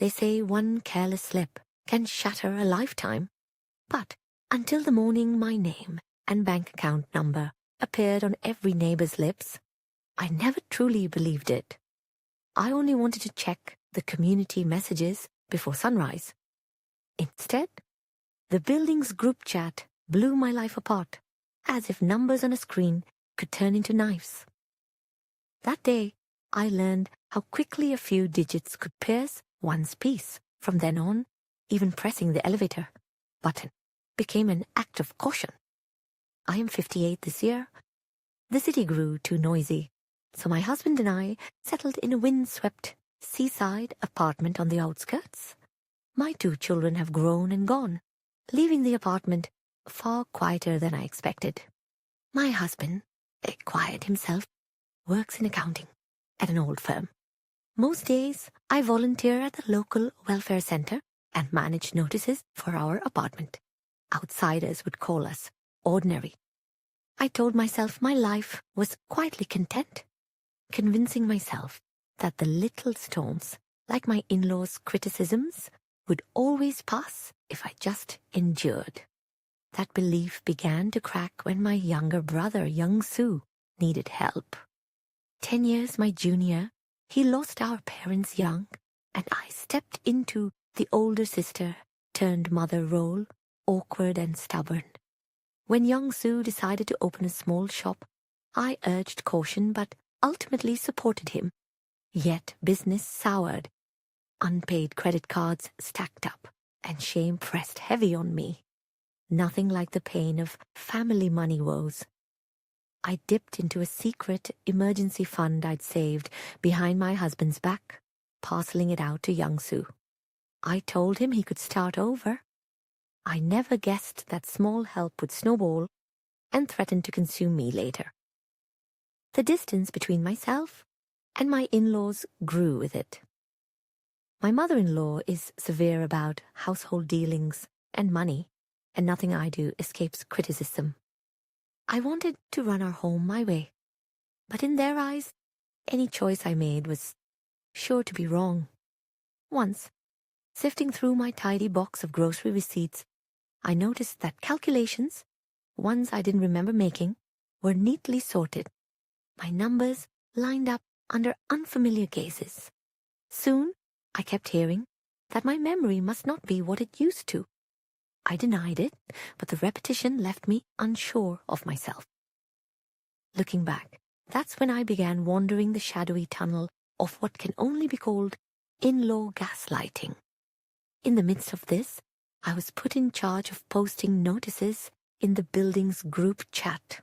They say one careless slip can shatter a lifetime. But until the morning my name and bank account number appeared on every neighbor's lips, I never truly believed it. I only wanted to check the community messages before sunrise. Instead, the building's group chat blew my life apart, as if numbers on a screen could turn into knives. That day, I learned how quickly a few digits could pierce one's peace. From then on, even pressing the elevator button became an act of caution. I am 58 this year. The city grew too noisy, so my husband and I settled in a windswept seaside apartment on the outskirts. My 2 children have grown and gone, leaving the apartment far quieter than I expected. My husband, quiet himself, works in accounting at an old firm. Most days, I volunteer at the local welfare center and manage notices for our apartment. Outsiders would call us ordinary. I told myself my life was quietly content, convincing myself that the little storms, like my in-laws' criticisms, would always pass if I just endured. That belief began to crack when my younger brother, young Sue, needed help. 10 years my junior, he lost our parents young, and I stepped into the older sister turned mother role, awkward and stubborn. When young Sue decided to open a small shop, I urged caution but ultimately supported him. Yet business soured. Unpaid credit cards stacked up, and shame pressed heavy on me. Nothing like the pain of family money woes. I dipped into a secret emergency fund I'd saved behind my husband's back, parceling it out to young Sue. I told him he could start over. I never guessed that small help would snowball and threaten to consume me later. The distance between myself and my in-laws grew with it. My mother-in-law is severe about household dealings and money, and nothing I do escapes criticism. I wanted to run our home my way, but in their eyes, any choice I made was sure to be wrong. Once, sifting through my tidy box of grocery receipts, I noticed that calculations, ones I didn't remember making, were neatly sorted. My numbers lined up under unfamiliar gazes. Soon, I kept hearing that my memory must not be what it used to. I denied it, but the repetition left me unsure of myself. Looking back, that's when I began wandering the shadowy tunnel of what can only be called in-law gaslighting. In the midst of this, I was put in charge of posting notices in the building's group chat.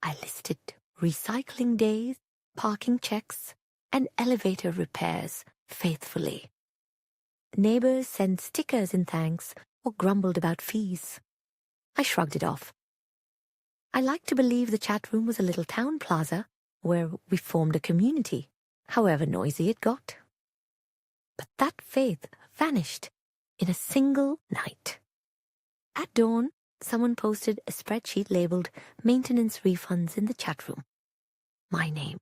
I listed recycling days, parking checks, and elevator repairs faithfully. Neighbors sent stickers in thanks or grumbled about fees. I shrugged it off. I liked to believe the chat room was a little town plaza where we formed a community, however noisy it got. But that faith vanished in a single night. At dawn, someone posted a spreadsheet labeled maintenance refunds in the chat room. My name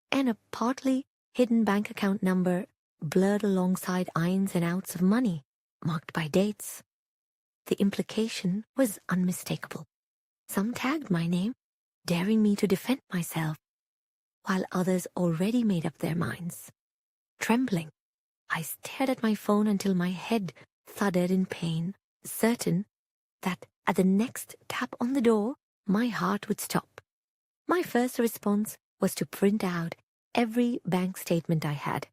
and a partly hidden bank account number blurred alongside ins and outs of money, marked by dates. The implication was unmistakable. Some tagged my name, daring me to defend myself, while others already made up their minds. Trembling, I stared at my phone until my head thudded in pain, certain that at the next tap on the door, my heart would stop. My first response was to print out every bank statement I had.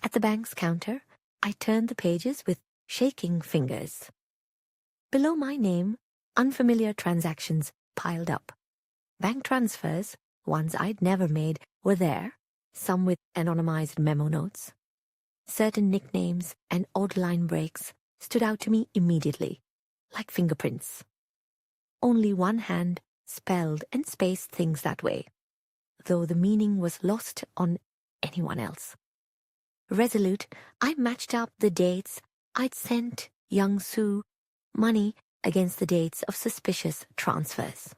At the bank's counter, I turned the pages with shaking fingers. Below my name, unfamiliar transactions piled up. Bank transfers, ones I'd never made, were there, some with anonymized memo notes. Certain nicknames and odd line breaks stood out to me immediately, like fingerprints. Only one hand spelled and spaced things that way, though the meaning was lost on anyone else. Resolute, I matched up the dates I'd sent young Sue money against the dates of suspicious transfers.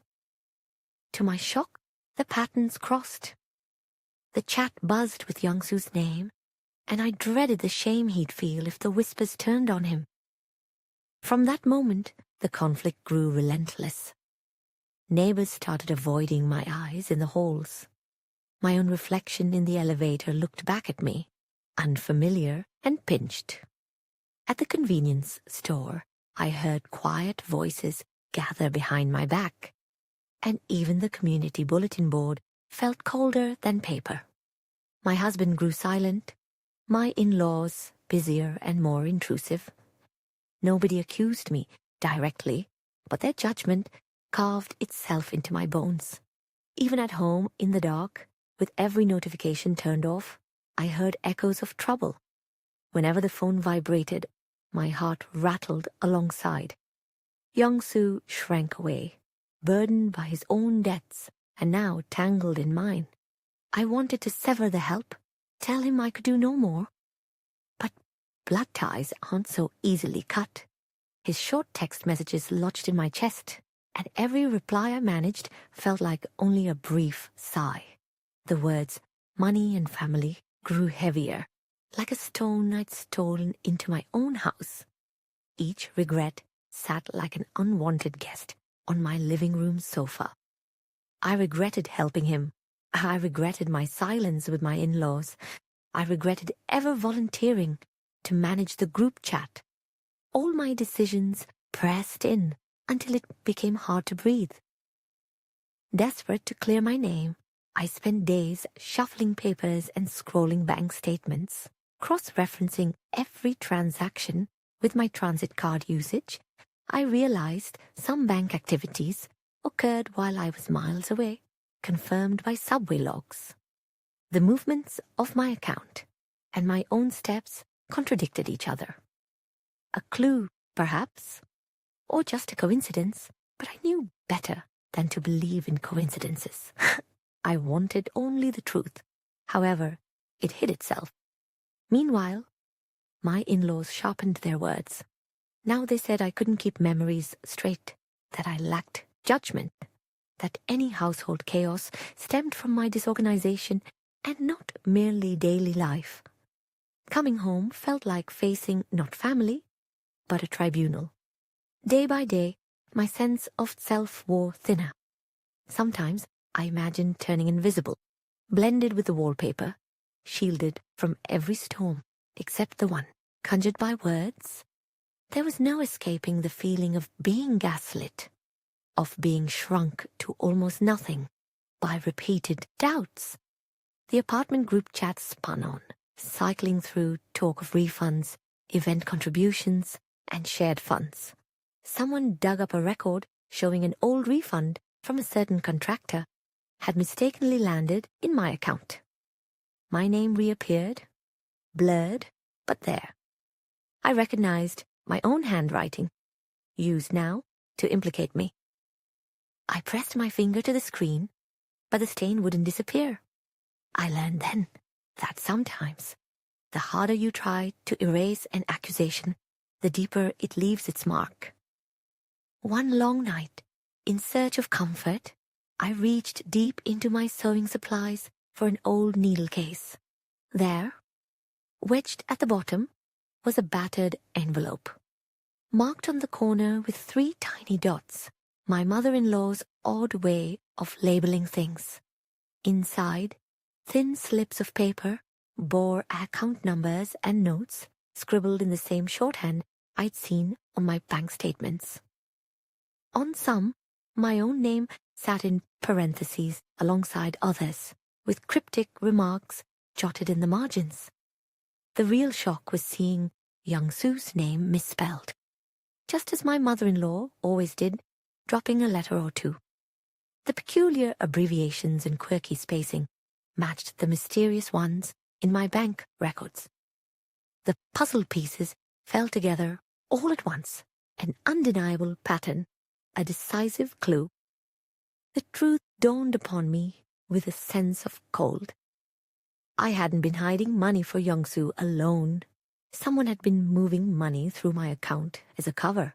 To my shock, the patterns crossed. The chat buzzed with young Sue's name, and I dreaded the shame he'd feel if the whispers turned on him. From that moment, the conflict grew relentless. Neighbors started avoiding my eyes in the halls. My own reflection in the elevator looked back at me, unfamiliar and pinched. At the convenience store, I heard quiet voices gather behind my back, and even the community bulletin board felt colder than paper. My husband grew silent, my in-laws busier and more intrusive. Nobody accused me directly, but their judgment carved itself into my bones. Even at home, in the dark, with every notification turned off, I heard echoes of trouble. Whenever the phone vibrated, my heart rattled alongside. Young-soo shrank away, burdened by his own debts, and now tangled in mine. I wanted to sever the help, tell him I could do no more. But blood ties aren't so easily cut. His short text messages lodged in my chest, and every reply I managed felt like only a brief sigh. The words money and family grew heavier, like a stone I'd stolen into my own house. Each regret sat like an unwanted guest on my living room sofa. I regretted helping him. I regretted my silence with my in-laws. I regretted ever volunteering to manage the group chat. All my decisions pressed in until it became hard to breathe. Desperate to clear my name, I spent days shuffling papers and scrolling bank statements, cross-referencing every transaction with my transit card usage. I realized some bank activities occurred while I was miles away, confirmed by subway logs. The movements of my account and my own steps contradicted each other. A clue, perhaps, or just a coincidence, but I knew better than to believe in coincidences. I wanted only the truth. However, it hid itself. Meanwhile, my in-laws sharpened their words. Now they said I couldn't keep memories straight, that I lacked judgment, that any household chaos stemmed from my disorganization and not merely daily life. Coming home felt like facing not family, but a tribunal. Day by day, my sense of self wore thinner. Sometimes I imagined turning invisible, blended with the wallpaper, shielded from every storm except the one conjured by words. There was no escaping the feeling of being gaslit, of being shrunk to almost nothing by repeated doubts. The apartment group chat spun on, cycling through talk of refunds, event contributions, and shared funds. Someone dug up a record showing an old refund from a certain contractor had mistakenly landed in my account. My name reappeared, blurred, but there. I recognized my own handwriting, used now to implicate me. I pressed my finger to the screen, but the stain wouldn't disappear. I learned then that sometimes the harder you try to erase an accusation, the deeper it leaves its mark. One long night, in search of comfort, I reached deep into my sewing supplies for an old needle case. There, wedged at the bottom, was a battered envelope. Marked on the corner with 3 tiny dots, my mother-in-law's odd way of labeling things. Inside, thin slips of paper bore account numbers and notes scribbled in the same shorthand I'd seen on my bank statements. On some, my own name sat in parentheses alongside others, with cryptic remarks jotted in the margins. The real shock was seeing Young-soo's name misspelled, just as my mother-in-law always did, dropping a letter or two. The peculiar abbreviations and quirky spacing matched the mysterious ones in my bank records. The puzzle pieces fell together all at once, an undeniable pattern, a decisive clue. The truth dawned upon me with a sense of cold. I hadn't been hiding money for Young-soo alone. Someone had been moving money through my account as a cover.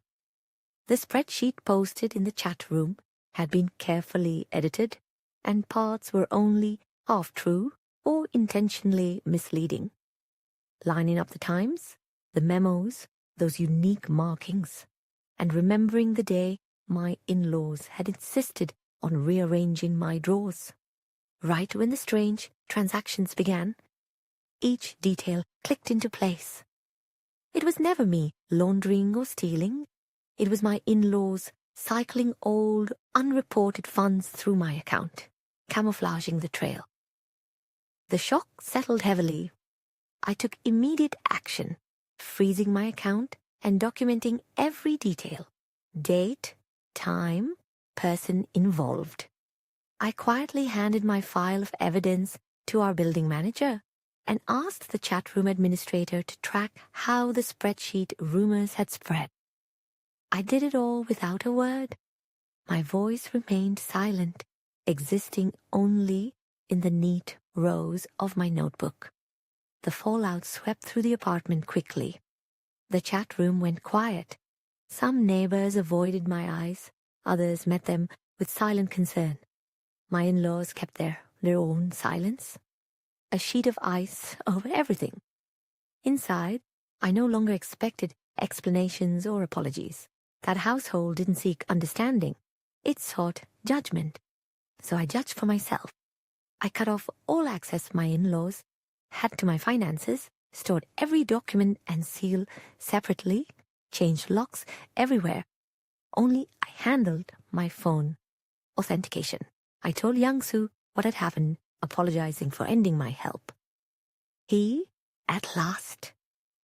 The spreadsheet posted in the chat room had been carefully edited, and parts were only half true or intentionally misleading. lining up the times, the memos, those unique markings, and remembering the day my in-laws had insisted on rearranging my drawers. Right when the strange transactions began, each detail clicked into place. It was never me laundering or stealing. It was my in-laws cycling old, unreported funds through my account, camouflaging the trail. The shock settled heavily. I took immediate action, freezing my account and documenting every detail: date, time, person involved. I quietly handed my file of evidence to our building manager and asked the chat room administrator to track how the spreadsheet rumors had spread. I did it all without a word. My voice remained silent, existing only in the neat rows of my notebook. The fallout swept through the apartment quickly. The chat room went quiet. Some neighbors avoided my eyes, others met them with silent concern. My in-laws kept their own silence. A sheet of ice over everything. Inside, I no longer expected explanations or apologies. That household didn't seek understanding. It sought judgment. So I judged for myself. I cut off all access my in-laws had to my finances, stored every document and seal separately, changed locks everywhere. Only I handled my phone authentication. I told Young-soo what had happened, apologizing for ending my help. He, at last,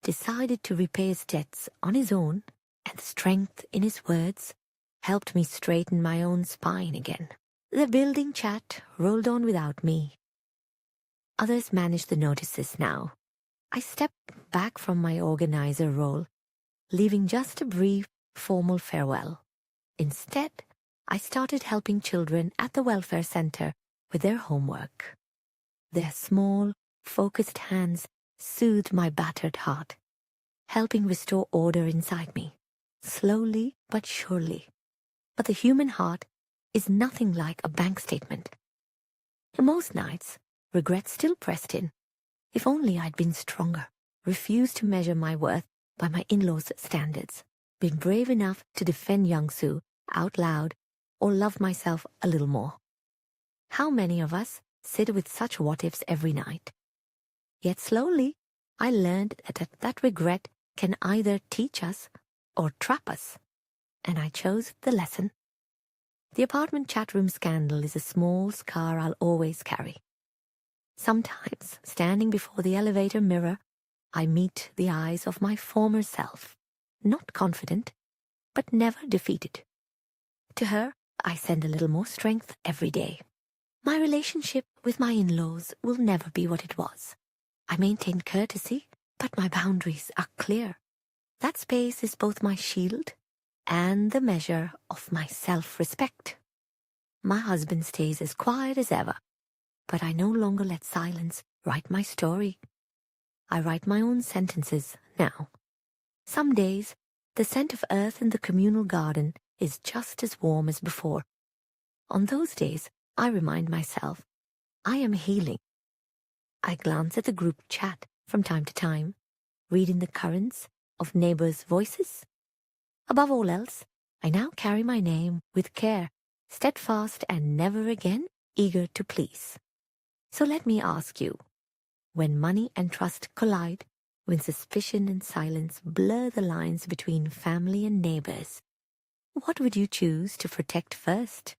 decided to repay his debts on his own, and the strength in his words helped me straighten my own spine again. The building chat rolled on without me. Others managed the notices now. I stepped back from my organizer role, leaving just a brief, formal farewell. Instead, I started helping children at the welfare center with their homework. Their small, focused hands soothed my battered heart, helping restore order inside me, slowly but surely. But the human heart is nothing like a bank statement. Most nights, regret still pressed in. If only I'd been stronger, refused to measure my worth by my in-laws' standards, been brave enough to defend Young-soo out loud, or love myself a little more. How many of us sit with such what-ifs every night? Yet slowly, I learned that regret can either teach us or trap us, and I chose the lesson. The apartment chat room scandal is a small scar I'll always carry. Sometimes, standing before the elevator mirror, I meet the eyes of my former self, not confident, but never defeated. To her, I send a little more strength every day. My relationship with my in-laws will never be what it was. I maintain courtesy, but my boundaries are clear. That space is both my shield and the measure of my self-respect. My husband stays as quiet as ever, but I no longer let silence write my story. I write my own sentences now. Some days, the scent of earth in the communal garden is just as warm as before. On those days, I remind myself, I am healing. I glance at the group chat from time to time, reading the currents of neighbors' voices. Above all else, I now carry my name with care, steadfast and never again eager to please. So let me ask you, when money and trust collide, when suspicion and silence blur the lines between family and neighbors, what would you choose to protect first?